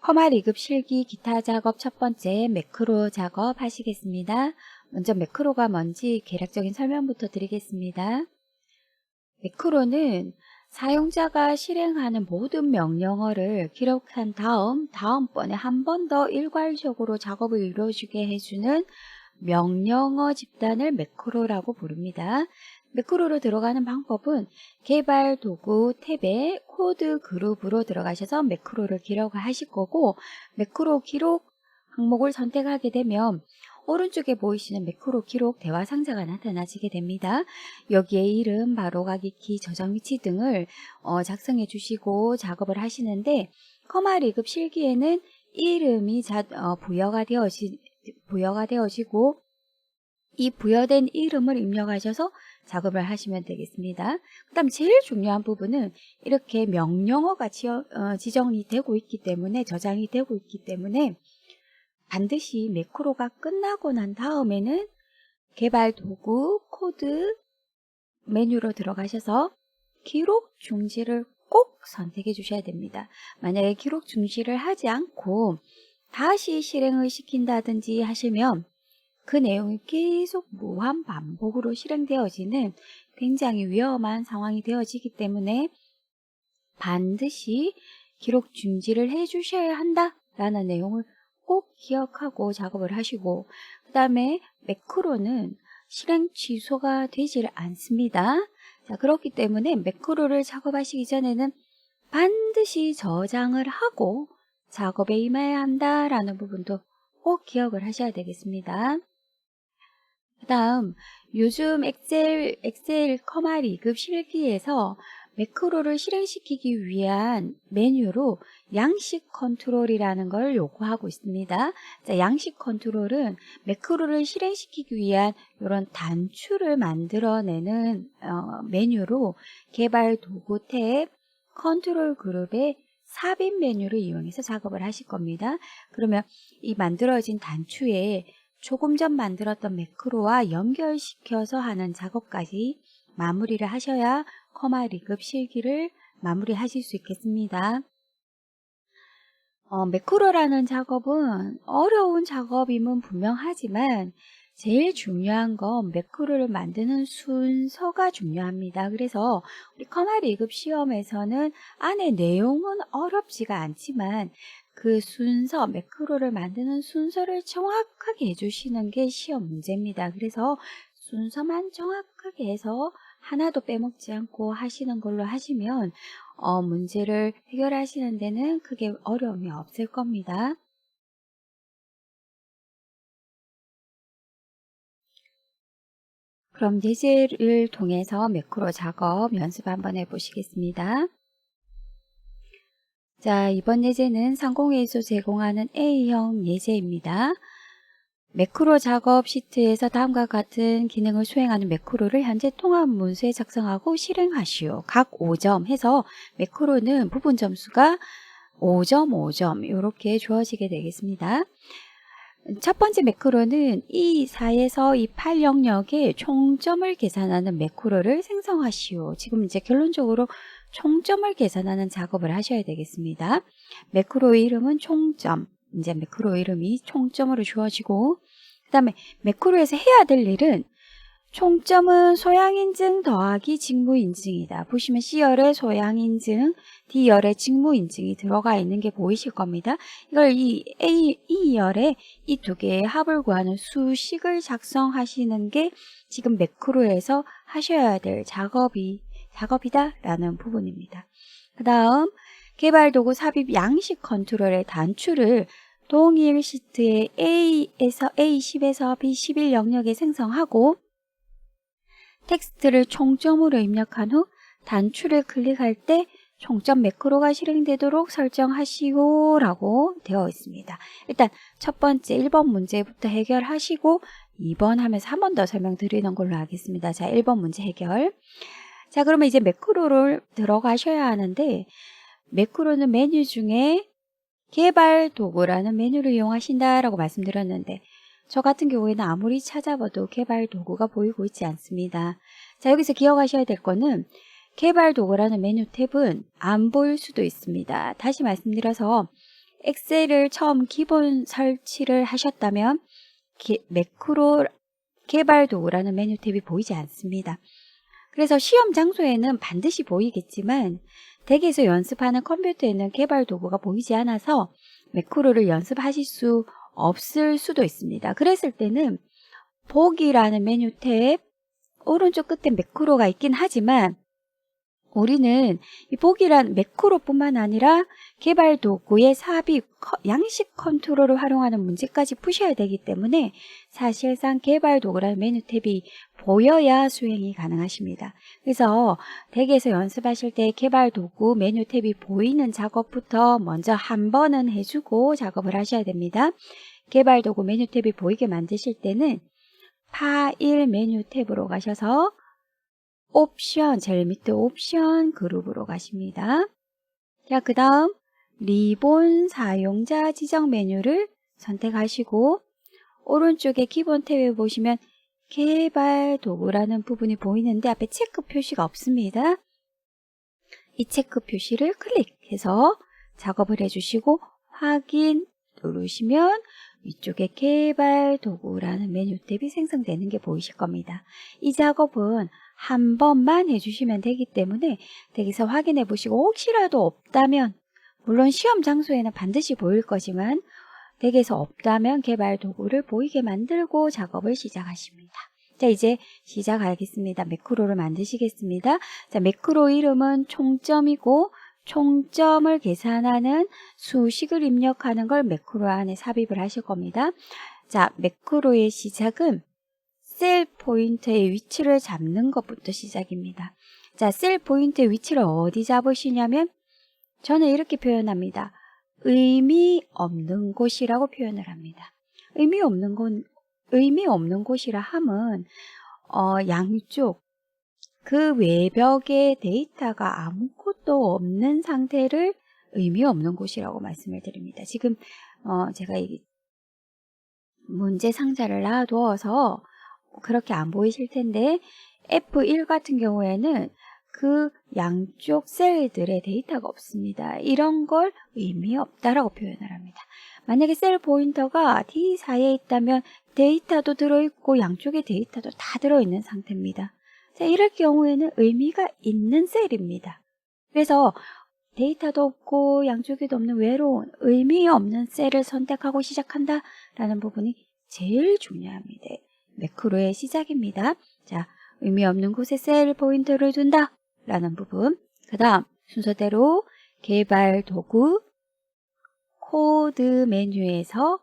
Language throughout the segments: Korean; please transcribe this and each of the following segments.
커마 리급 실기 기타 작업 첫 번째 매크로 작업 하시겠습니다. 먼저 매크로가 뭔지 개략적인 설명부터 드리겠습니다. 매크로는 사용자가 실행하는 모든 명령어를 기록한 다음번에 한 번 더 일괄적으로 작업을 이루어지게 해주는 명령어 집단을 매크로라고 부릅니다. 매크로로 들어가는 방법은 개발 도구 탭에 코드 그룹으로 들어가셔서 매크로를 기록을 하실 거고, 매크로 기록 항목을 선택하게 되면 오른쪽에 보이시는 매크로 기록 대화 상자가 나타나시게 됩니다. 여기에 이름, 바로가기 키, 저장 위치 등을 작성해 주시고 작업을 하시는데, 커마 리급 실기에는 이름이 부여가 되어지고 이 부여된 이름을 입력하셔서 작업을 하시면 되겠습니다. 그 다음 제일 중요한 부분은 이렇게 명령어가 지정이 되고 있기 때문에, 저장이 되고 있기 때문에 반드시 매크로가 끝나고 난 다음에는 개발 도구 코드 메뉴로 들어가셔서 기록 중지를 꼭 선택해 주셔야 됩니다. 만약에 기록 중지를 하지 않고 다시 실행을 시킨다든지 하시면 그 내용이 계속 무한 반복으로 실행되어지는 굉장히 위험한 상황이 되어지기 때문에 반드시 기록 중지를 해 주셔야 한다라는 내용을 꼭 기억하고 작업을 하시고, 그 다음에 매크로는 실행 취소가 되질 않습니다. 자, 그렇기 때문에 매크로를 작업하시기 전에는 반드시 저장을 하고 작업에 임해야 한다라는 부분도 꼭 기억을 하셔야 되겠습니다. 그 다음 요즘 엑셀 커마 리급 실기에서 매크로를 실행시키기 위한 메뉴로 양식 컨트롤이라는 걸 요구하고 있습니다. 자, 양식 컨트롤은 매크로를 실행시키기 위한 이런 단추를 만들어내는 메뉴로 개발 도구 탭 컨트롤 그룹의 삽입 메뉴를 이용해서 작업을 하실 겁니다. 그러면 이 만들어진 단추에 조금 전 만들었던 매크로와 연결시켜서 하는 작업까지 마무리를 하셔야 커마 리급 실기를 마무리하실 수 있겠습니다. 매크로라는 작업은 어려운 작업임은 분명하지만 제일 중요한 건 매크로를 만드는 순서가 중요합니다. 그래서 우리 커마 리급 시험에서는 안에 내용은 어렵지가 않지만 그 순서, 매크로를 만드는 순서를 정확하게 해주시는 게 시험 문제입니다. 그래서 순서만 정확하게 해서 하나도 빼먹지 않고 하시는 걸로 하시면 문제를 해결하시는 데는 크게 어려움이 없을 겁니다. 그럼 예제를 통해서 매크로 작업 연습 한번 해보시겠습니다. 자, 이번 예제는 상공회의소 제공하는 A형 예제입니다. 매크로 작업 시트에서 다음과 같은 기능을 수행하는 매크로를 현재 통합 문서에 작성하고 실행하시오. 각 5점 해서 매크로는 부분 점수가 5점, 5점 이렇게 주어지게 되겠습니다. 첫 번째 매크로는 E4에서 E8 영역에 총점을 계산하는 매크로를 생성하시오. 지금 이제 결론적으로 총점을 계산하는 작업을 하셔야 되겠습니다. 매크로 이름은 총점. 이제 매크로 이름이 총점으로 주어지고, 그 다음에 매크로에서 해야 될 일은 총점은 소양인증 더하기 직무인증이다. 보시면 C열에 소양인증, D열에 직무인증이 들어가 있는 게 보이실 겁니다. 이걸 E열에 이 두 개의 합을 구하는 수식을 작성하시는 게 지금 매크로에서 하셔야 될 작업이다라는 부분입니다. 그 다음 개발도구 삽입 양식 컨트롤의 단추를 동일 시트의 A10에서 B11 영역에 생성하고 텍스트를 총점으로 입력한 후 단추를 클릭할 때 총점 매크로가 실행되도록 설정하시오 라고 되어 있습니다. 일단 첫 번째 1번 문제부터 해결하시고 2번 하면서 한 번 더 설명드리는 걸로 하겠습니다. 자, 1번 문제 해결. 자, 그러면 이제 매크로를 들어가셔야 하는데, 매크로는 메뉴 중에 개발 도구라는 메뉴를 이용하신다라고 말씀드렸는데, 저 같은 경우에는 아무리 찾아봐도 개발 도구가 보이고 있지 않습니다. 자, 여기서 기억하셔야 될 거는 개발 도구라는 메뉴 탭은 안 보일 수도 있습니다. 다시 말씀드려서 엑셀을 처음 기본 설치를 하셨다면 매크로 개발 도구라는 메뉴 탭이 보이지 않습니다. 그래서 시험 장소에는 반드시 보이겠지만 댁에서 연습하는 컴퓨터에는 개발 도구가 보이지 않아서 매크로를 연습하실 수 없을 수도 있습니다. 그랬을 때는 보기라는 메뉴 탭 오른쪽 끝에 매크로가 있긴 하지만 우리는 이 보기란 매크로뿐만 아니라 개발 도구의 삽입, 양식 컨트롤을 활용하는 문제까지 푸셔야 되기 때문에 사실상 개발 도구라는 메뉴 탭이 보여야 수행이 가능하십니다. 그래서 댁에서 연습하실 때 개발 도구 메뉴 탭이 보이는 작업부터 먼저 한 번은 해주고 작업을 하셔야 됩니다. 개발 도구 메뉴 탭이 보이게 만드실 때는 파일 메뉴 탭으로 가셔서 옵션, 제일 밑에 옵션 그룹으로 가십니다. 자, 그 다음 리본 사용자 지정 메뉴를 선택하시고 오른쪽에 기본 탭에 보시면 개발 도구라는 부분이 보이는데 앞에 체크 표시가 없습니다. 이 체크 표시를 클릭해서 작업을 해주시고 확인 누르시면 위쪽에 개발 도구라는 메뉴 탭이 생성되는 게 보이실 겁니다. 이 작업은 한 번만 해주시면 되기 때문에 댁에서 확인해 보시고 혹시라도 없다면 물론 시험 장소에는 반드시 보일 거지만 댁에서 없다면 개발 도구를 보이게 만들고 작업을 시작하십니다. 자, 이제 시작하겠습니다. 매크로를 만드시겠습니다. 자, 매크로 이름은 총점이고 총점을 계산하는 수식을 입력하는 걸 매크로 안에 삽입을 하실 겁니다. 자, 매크로의 시작은 셀 포인터의 위치를 잡는 것부터 시작입니다. 자, 셀 포인터의 위치를 어디 잡으시냐면 저는 이렇게 표현합니다. 의미 없는 곳이라고 표현을 합니다. 의미 없는 곳이라 함은 양쪽 그 외벽에 데이터가 아무것도 없는 상태를 의미 없는 곳이라고 말씀을 드립니다. 지금 제가 이 문제 상자를 놔두어서 그렇게 안 보이실 텐데 F1 같은 경우에는 그 양쪽 셀들의 데이터가 없습니다. 이런 걸 의미 없다라고 표현을 합니다. 만약에 셀 포인터가 D4에 있다면 데이터도 들어있고 양쪽의 데이터도 다 들어있는 상태입니다. 자, 이럴 경우에는 의미가 있는 셀입니다. 그래서 데이터도 없고 양쪽에도 없는 외로운 의미 없는 셀을 선택하고 시작한다 라는 부분이 제일 중요합니다. 매크로의 시작입니다. 자, 의미 없는 곳에 셀 포인터를 둔다 라는 부분. 그 다음 순서대로 개발 도구 코드 메뉴에서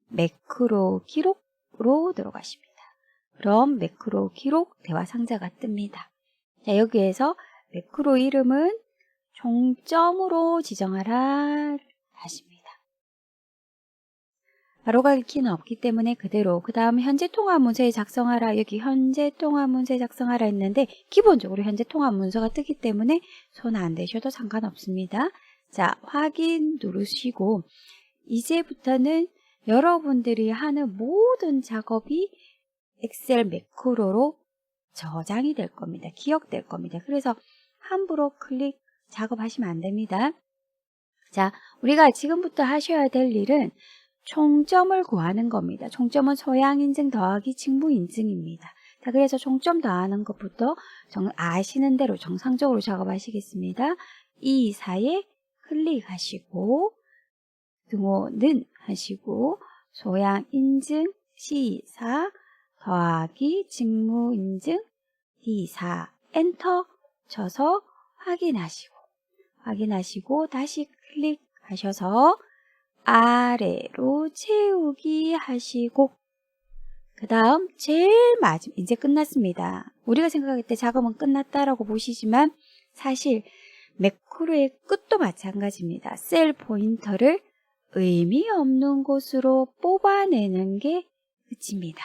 매크로 기록으로 들어가십니다. 그럼 매크로 기록 대화 상자가 뜹니다. 자, 여기에서 매크로 이름은 종점으로 지정하라 하십니다. 바로가기 키는 없기 때문에 그대로 그 다음 현재 통화 문서에 작성하라 여기 현재 통화 문서에 작성하라 했는데 기본적으로 현재 통화 문서가 뜨기 때문에 손 안 대셔도 상관없습니다. 자, 확인 누르시고 이제부터는 여러분들이 하는 모든 작업이 엑셀 매크로로 저장이 될 겁니다. 기억될 겁니다. 그래서 함부로 클릭 작업하시면 안 됩니다. 자, 우리가 지금부터 하셔야 될 일은 총점을 구하는 겁니다. 총점은 소양인증 더하기 직무인증입니다. 자, 그래서 총점 더하는 것부터 아시는 대로 정상적으로 작업하시겠습니다. 이 사이에 클릭하시고 등호는 하시고 소양인증 C4 더하기 직무인증 D4 엔터 쳐서 확인하시고 다시 클릭하셔서 아래로 채우기 하시고 그 다음 제일 마지막 이제 끝났습니다. 우리가 생각할 때 작업은 끝났다라고 보시지만 사실 매크로의 끝도 마찬가지입니다. 셀 포인터를 의미 없는 곳으로 뽑아내는 게 끝입니다.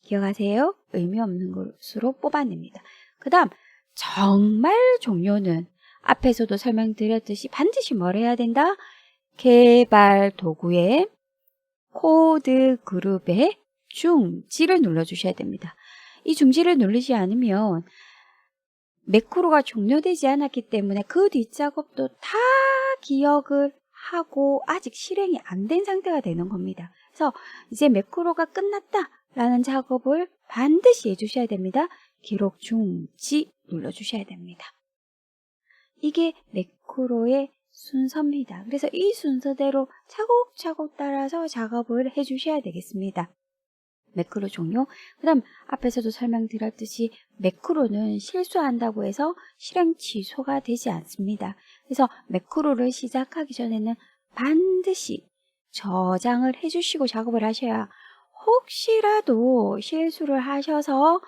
기억하세요? 의미 없는 곳으로 뽑아냅니다. 그 다음 정말 종료는 앞에서도 설명드렸듯이 반드시 뭘 해야 된다? 개발 도구의 코드 그룹의 중지를 눌러주셔야 됩니다. 이 중지를 누르지 않으면 매크로가 종료되지 않았기 때문에 그 뒷작업도 다 기억을 하고 아직 실행이 안 된 상태가 되는 겁니다. 그래서 이제 매크로가 끝났다라는 작업을 반드시 해주셔야 됩니다. 기록 중지 눌러주셔야 됩니다. 이게 매크로의 순서입니다. 그래서 이 순서대로 차곡차곡 따라서 작업을 해주셔야 되겠습니다. 매크로 종료. 그 다음 앞에서도 설명드렸듯이 매크로는 실수한다고 해서 실행 취소가 되지 않습니다. 그래서 매크로를 시작하기 전에는 반드시 저장을 해주시고 작업을 하셔야 혹시라도 실수를 하셔서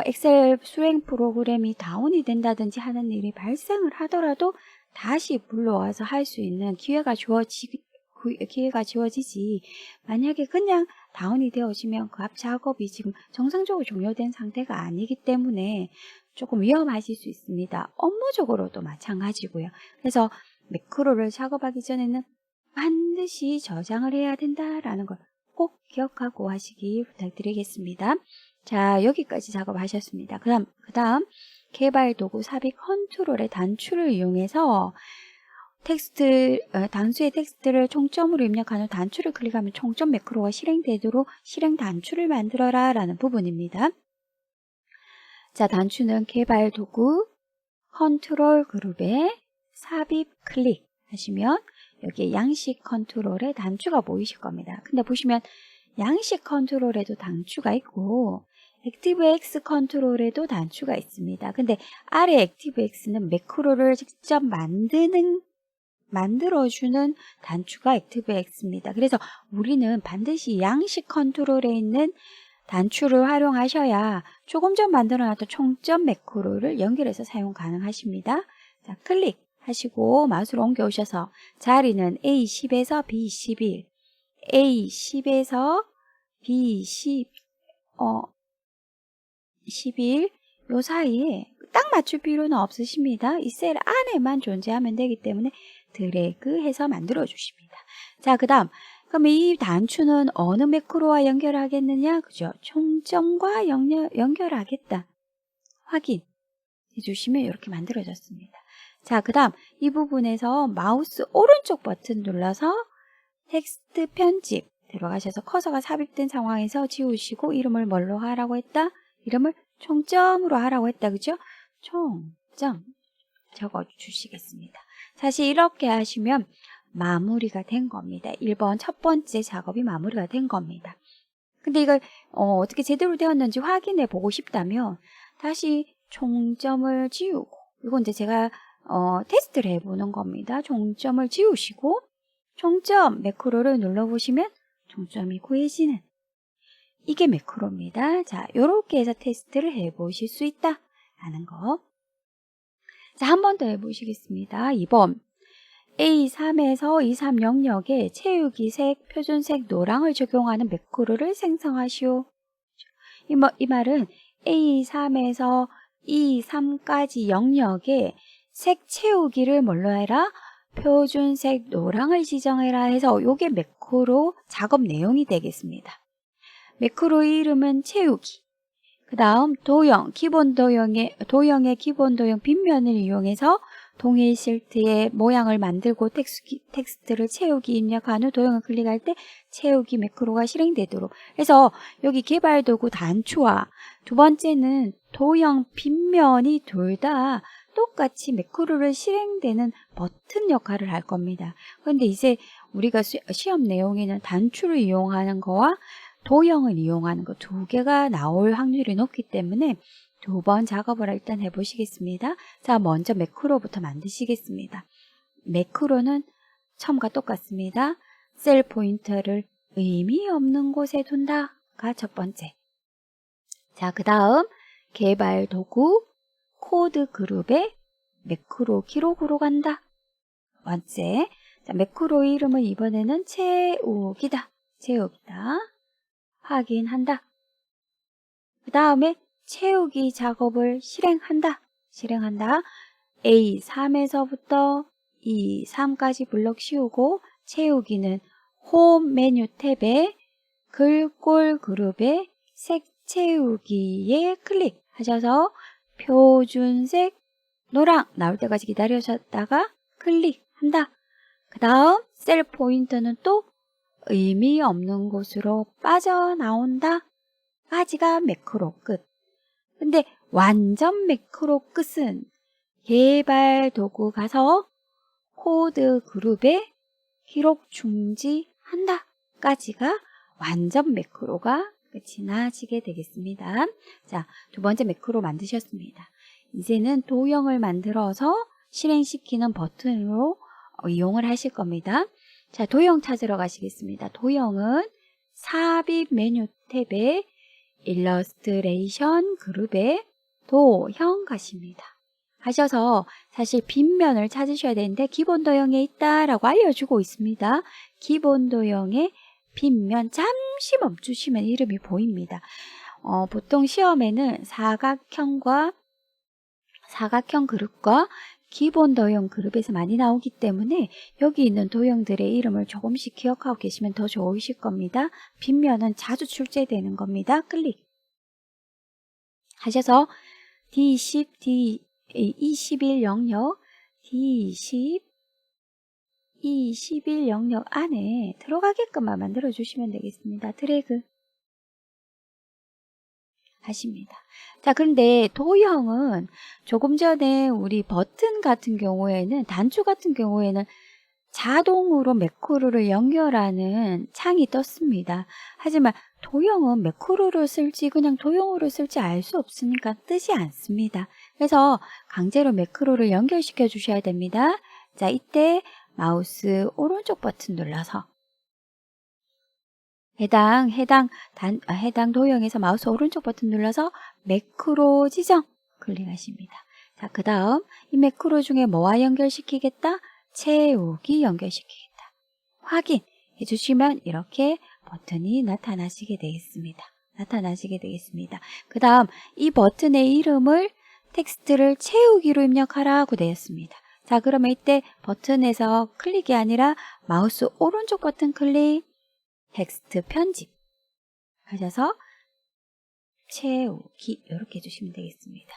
엑셀 수행 프로그램이 다운이 된다든지 하는 일이 발생을 하더라도 다시 불러와서 할 수 있는 기회가 지워지지, 만약에 그냥 다운이 되어지면 그 앞 작업이 지금 정상적으로 종료된 상태가 아니기 때문에 조금 위험하실 수 있습니다. 업무적으로도 마찬가지고요. 그래서 매크로를 작업하기 전에는 반드시 저장을 해야 된다라는 걸 꼭 기억하고 하시기 부탁드리겠습니다. 자, 여기까지 작업하셨습니다. 그 다음 개발 도구 삽입 컨트롤의 단추를 이용해서 단수의 텍스트를 총점으로 입력한 후 단추를 클릭하면 총점 매크로가 실행되도록 실행 단추를 만들어라 라는 부분입니다. 자, 단추는 개발 도구 컨트롤 그룹에 삽입 클릭 하시면 여기에 양식 컨트롤에 단추가 보이실 겁니다. 근데 보시면 양식 컨트롤에도 단추가 있고 액티브X 컨트롤에도 단추가 있습니다. 근데 아래 액티브X는 매크로를 직접 만들어주는 단추가 액티브X입니다. 그래서 우리는 반드시 양식 컨트롤에 있는 단추를 활용하셔야 조금 전 만들어놨던 총점 매크로를 연결해서 사용 가능하십니다. 자, 클릭하시고 마우스로 옮겨오셔서 자리는 A10에서 B11, A10에서 B10, 11, 요 사이에 딱 맞출 필요는 없으십니다. 이 셀 안에만 존재하면 되기 때문에 드래그해서 만들어 주십니다. 자, 그 다음 그럼 이 단추는 어느 매크로와 연결하겠느냐? 그죠? 총점과 연결하겠다. 확인해 주시면 이렇게 만들어졌습니다. 자, 그 다음 이 부분에서 마우스 오른쪽 버튼 눌러서 텍스트 편집 들어가셔서 커서가 삽입된 상황에서 지우시고 이름을 뭘로 하라고 했다? 이름을 총점으로 하라고 했다. 그죠? 총점 적어 주시겠습니다. 사실 이렇게 하시면 마무리가 된 겁니다. 1번 첫 번째 작업이 마무리가 된 겁니다. 근데 이걸 어떻게 제대로 되었는지 확인해 보고 싶다면 다시 총점을 지우고, 이건 이제 제가 테스트를 해보는 겁니다. 총점을 지우시고 총점 매크로를 눌러보시면 총점이 구해지는, 이게 매크로입니다. 자, 요렇게 해서 테스트를 해보실 수 있다 라는 거. 자, 한 번 더 해보시겠습니다. 2번 A3에서 23 영역에 채우기 색, 표준색, 노랑을 적용하는 매크로를 생성하시오. 이 말은 A3에서 E3까지 영역에 색 채우기를 뭘로 해라? 표준색, 노랑을 지정해라 해서 요게 매크로 작업 내용이 되겠습니다. 매크로의 이름은 채우기. 그 다음 도형, 도형의 기본 도형 빗면을 이용해서 동일 실트의 모양을 만들고 텍스트를 채우기 입력한 후 도형을 클릭할 때 채우기 매크로가 실행되도록. 그래서 여기 개발 도구 단추와 두 번째는 도형 빗면이 둘 다 똑같이 매크로를 실행되는 버튼 역할을 할 겁니다. 그런데 이제 우리가 시험 내용에는 단추를 이용하는 거와 도형을 이용하는 거 두 개가 나올 확률이 높기 때문에 두 번 작업을 일단 해보시겠습니다. 자, 먼저 매크로부터 만드시겠습니다. 매크로는 처음과 똑같습니다. 셀 포인터를 의미 없는 곳에 둔다가 첫 번째. 자, 그 다음 개발 도구 코드 그룹에 매크로 기록으로 간다. 두 번째. 자, 매크로 이름은 이번에는 채우기다. 확인한다. 그 다음에 채우기 작업을 실행한다. A3에서부터 E3까지 블럭 씌우고 채우기는 홈 메뉴 탭에 글꼴 그룹에 색 채우기에 클릭하셔서 표준색, 노랑 나올 때까지 기다리셨다가 클릭한다. 그 다음 셀 포인터는 또 의미 없는 곳으로 빠져나온다 까지가 매크로 끝. 근데 완전 매크로 끝은 개발 도구 가서 코드 그룹에 기록 중지한다 까지가 완전 매크로가 끝이 나시게 되겠습니다. 자, 두 번째 매크로 만드셨습니다. 이제는 도형을 만들어서 실행시키는 버튼으로 이용을 하실 겁니다. 자, 도형 찾으러 가시겠습니다. 도형은 삽입 메뉴 탭에 일러스트레이션 그룹에 도형 가십니다. 하셔서 사실 빗면을 찾으셔야 되는데 기본 도형에 있다라고 알려주고 있습니다. 기본 도형에 빗면 잠시 멈추시면 이름이 보입니다. 보통 시험에는 사각형 그룹과 기본 도형 그룹에서 많이 나오기 때문에 여기 있는 도형들의 이름을 조금씩 기억하고 계시면 더 좋으실 겁니다. 빗면은 자주 출제되는 겁니다. 클릭 하셔서 D10, D21 영역, D10, E11 영역 안에 들어가게끔만 만들어 주시면 되겠습니다. 드래그 하십니다. 자, 그런데 도형은 조금 전에 우리 버튼 같은 경우에는 단추 같은 경우에는 자동으로 매크로를 연결하는 창이 떴습니다. 하지만 도형은 매크로를 쓸지 그냥 도형으로 쓸지 알 수 없으니까 뜨지 않습니다. 그래서 강제로 매크로를 연결시켜 주셔야 됩니다. 자, 이때 마우스 오른쪽 버튼 눌러서 해당 도형에서 마우스 오른쪽 버튼 눌러서 매크로 지정 클릭하십니다. 자, 그 다음 이 매크로 중에 뭐와 연결시키겠다? 채우기 연결시키겠다. 확인해 주시면 이렇게 버튼이 나타나시게 되겠습니다. 그 다음 이 버튼의 이름을 텍스트를 채우기로 입력하라고 되어 있습니다. 자, 그러면 이때 버튼에서 클릭이 아니라 마우스 오른쪽 버튼 클릭, 텍스트 편집 하셔서 채우기 이렇게 해주시면 되겠습니다.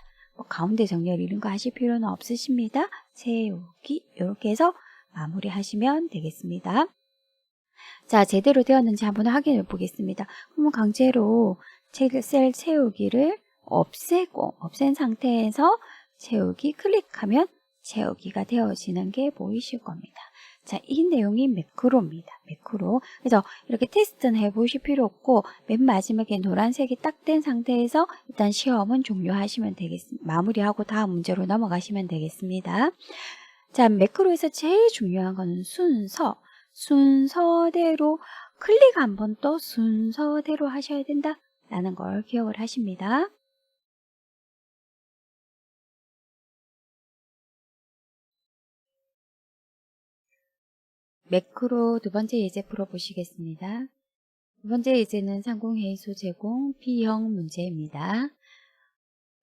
가운데 정렬 이런 거 하실 필요는 없으십니다. 채우기 이렇게 해서 마무리 하시면 되겠습니다. 자, 제대로 되었는지 한번 확인해 보겠습니다. 그러면 강제로 셀 채우기를 없앤 상태에서 채우기 클릭하면 채우기가 되어지는 게 보이실 겁니다. 자, 이 내용이 매크로입니다. 매크로. 그래서 이렇게 테스트는 해보실 필요 없고 맨 마지막에 노란색이 딱 된 상태에서 일단 시험은 종료하시면 되겠습니다. 마무리하고 다음 문제로 넘어가시면 되겠습니다. 자, 매크로에서 제일 중요한 거는 순서대로 클릭 한 번 또 순서대로 하셔야 된다라는 걸 기억을 하십니다. 매크로 두 번째 예제 풀어보시겠습니다. 두 번째 예제는 상공회의소 제공 B형 문제입니다.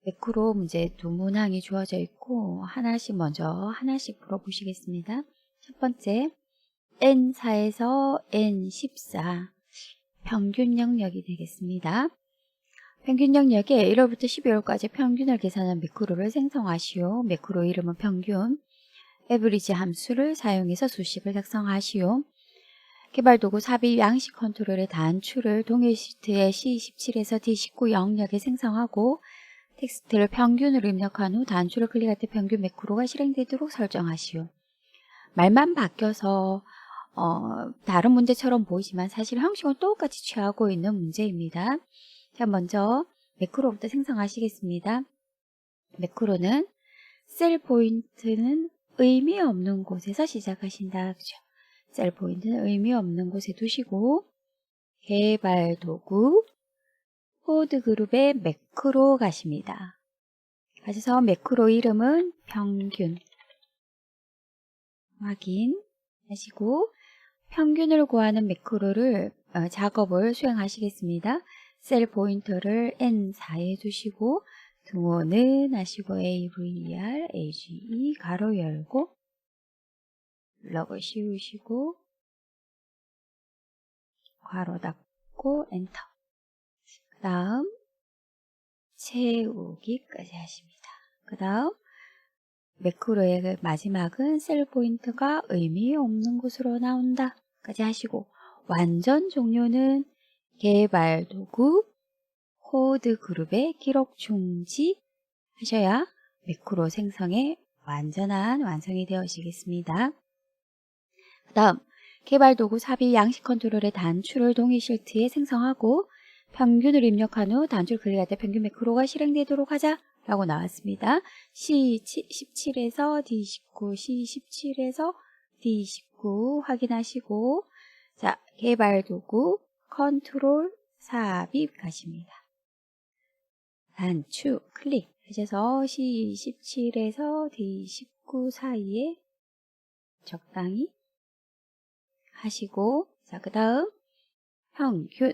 매크로 문제 두 문항이 주어져 있고 하나씩 풀어보시겠습니다. 첫 번째 N4에서 N14 평균 영역이 되겠습니다. 평균 영역에 1월부터 12월까지 평균을 계산한 매크로를 생성하시오. 매크로 이름은 평균. 에브리지 함수를 사용해서 수식을 작성하시오. 개발도구 삽입 양식 컨트롤의 단추를 동일 시트의 C17에서 D19 영역에 생성하고 텍스트를 평균으로 입력한 후 단추를 클릭할 때 평균 매크로가 실행되도록 설정하시오. 말만 바뀌어서 다른 문제처럼 보이지만 사실 형식은 똑같이 취하고 있는 문제입니다. 자, 먼저 매크로부터 생성하시겠습니다. 매크로는 셀 포인트는 의미 없는 곳에서 시작하신다. 그죠? 셀 포인트는 의미 없는 곳에 두시고 개발 도구 코드 그룹에 매크로 가십니다. 가셔서 매크로 이름은 평균 확인하시고 평균을 구하는 매크로를 작업을 수행하시겠습니다. 셀 포인터를 N4에 두시고 등호는 하시고 AVR, AGE 가로 열고 블럭을 씌우시고 괄호 닫고 엔터. 그 다음 채우기까지 하십니다. 그 다음 매크로의 그 마지막은 셀 포인트가 의미 없는 곳으로 나온다 까지 하시고, 완전 종료는 개발 도구 코드 그룹의 기록 중지 하셔야 매크로 생성의 완전한 완성이 되어지겠습니다. 그 다음 개발 도구 삽입 양식 컨트롤의 단추를 동일 실트에 생성하고 평균을 입력한 후 단추를 클릭할 때 평균 매크로가 실행되도록 하자 라고 나왔습니다. C17에서 D19, C17에서 D19 확인하시고, 자, 개발 도구 컨트롤 삽입 가십니다. 단추 클릭 하셔서 C17에서 D19 사이에 적당히 하시고, 자, 그 다음 평균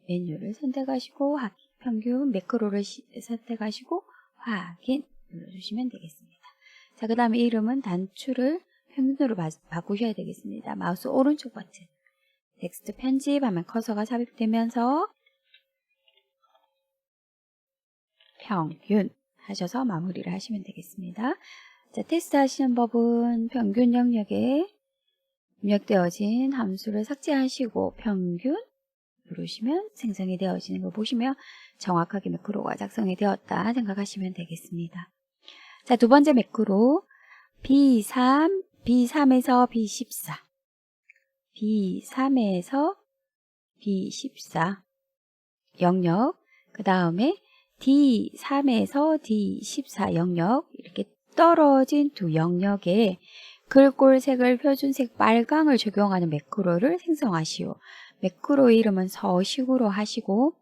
메뉴를 선택하시고 평균 매크로를 선택하시고 확인 눌러주시면 되겠습니다. 자, 그 다음에 이름은 단추를 평균으로 바꾸셔야 되겠습니다. 마우스 오른쪽 버튼 텍스트 편집하면 커서가 삽입되면서 평균 하셔서 마무리를 하시면 되겠습니다. 자, 테스트 하시는 법은 평균 영역에 입력되어진 함수를 삭제하시고 평균 누르시면 생성이 되어지는 걸 보시면 정확하게 매크로가 작성이 되었다 생각하시면 되겠습니다. 자, 두 번째 매크로 B3, B3에서 B14, B3에서 B14 영역, 그 다음에 D3에서 D14 영역, 이렇게 떨어진 두 영역에 글꼴색을 표준색 빨강을 적용하는 매크로를 생성하시오. 매크로 이름은 서식으로 하시고,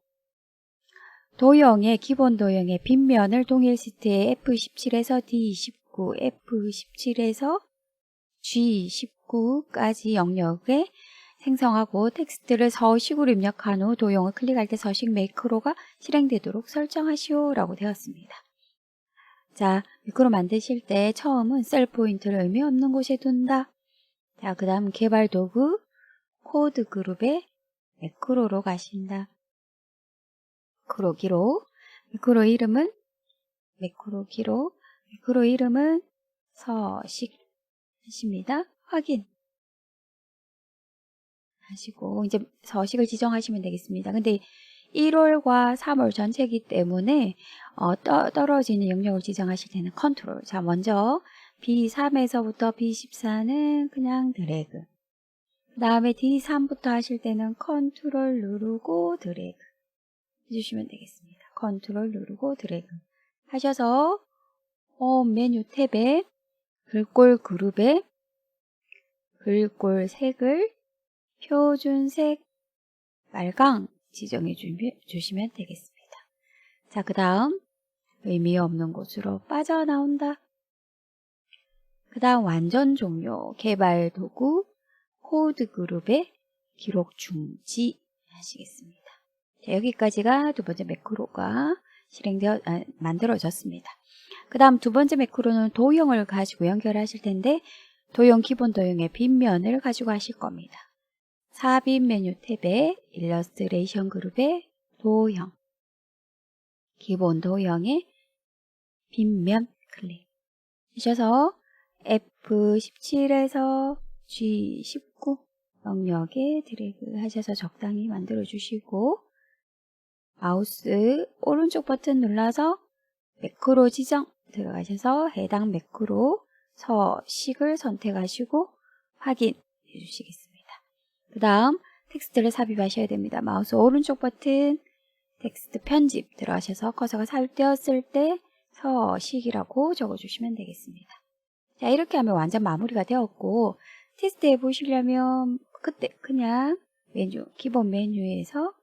도형의 기본 도형의 빗면을 동일 시트에 F17에서 D19, F17에서 G19까지 영역에 생성하고 텍스트를 서식으로 입력한 후 도형을 클릭할 때 서식 매크로가 실행되도록 설정하시오 라고 되었습니다. 자, 매크로 만드실 때 처음은 셀 포인트를 의미 없는 곳에 둔다. 자, 그 다음 개발 도구 코드 그룹에 매크로로 가신다. 매크로 기록, 매크로 이름은 매크로 기록, 매크로 이름은 서식 하십니다. 확인 하시고 이제 서식을 지정하시면 되겠습니다. 근데 1월과 3월 전체이기 때문에 떨어지는 영역을 지정하실 때는 컨트롤. 자, 먼저 B3에서부터 B14는 그냥 드래그. 그 다음에 D3부터 하실 때는 컨트롤 누르고 드래그 해주시면 되겠습니다. 컨트롤 누르고 드래그 하셔서 메뉴 탭에 글꼴 그룹에 글꼴 색을 표준색 빨강 지정해 주시면 되겠습니다. 자, 그 다음 의미 없는 곳으로 빠져나온다. 그 다음 완전 종료 개발 도구 코드 그룹에 기록 중지 하시겠습니다. 자, 여기까지가 두 번째 매크로가 만들어졌습니다. 그 다음 두 번째 매크로는 도형을 가지고 연결하실 텐데 도형 기본 도형의 빗면을 가지고 하실 겁니다. 삽입 메뉴 탭에 일러스트레이션 그룹의 도형 기본 도형의 빗면 클릭 하셔서 F17에서 G19 영역에 드래그 하셔서 적당히 만들어 주시고 마우스 오른쪽 버튼 눌러서 매크로 지정 들어가셔서 해당 매크로 서식을 선택하시고 확인해 주시겠습니다. 그 다음 텍스트를 삽입하셔야 됩니다. 마우스 오른쪽 버튼 텍스트 편집 들어가셔서 커서가 삽입되었을 때 서식이라고 적어주시면 되겠습니다. 자, 이렇게 하면 완전 마무리가 되었고 테스트 해보시려면 그때 그냥 기본 메뉴에서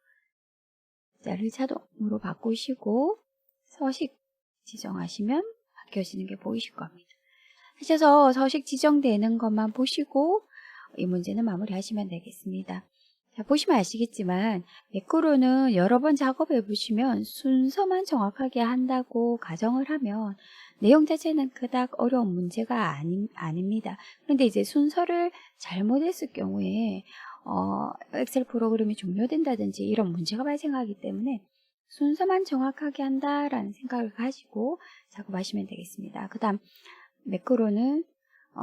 숫자를 자동으로 바꾸시고 서식 지정하시면 바뀌어지는 게 보이실 겁니다. 하셔서 서식 지정되는 것만 보시고 이 문제는 마무리하시면 되겠습니다. 자, 보시면 아시겠지만 매크로는 여러 번 작업해 보시면 순서만 정확하게 한다고 가정을 하면 내용 자체는 그닥 어려운 문제가 아닙니다. 그런데 이제 순서를 잘못했을 경우에 엑셀 프로그램이 종료된다든지 이런 문제가 발생하기 때문에 순서만 정확하게 한다라는 생각을 가지고 작업하시면 되겠습니다. 그 다음 매크로는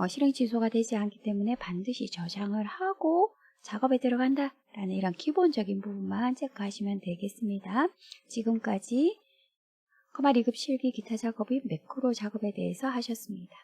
실행 취소가 되지 않기 때문에 반드시 저장을 하고 작업에 들어간다 라는 이런 기본적인 부분만 체크하시면 되겠습니다. 지금까지 커마 리급 실기 기타 작업인 매크로 작업에 대해서 하셨습니다.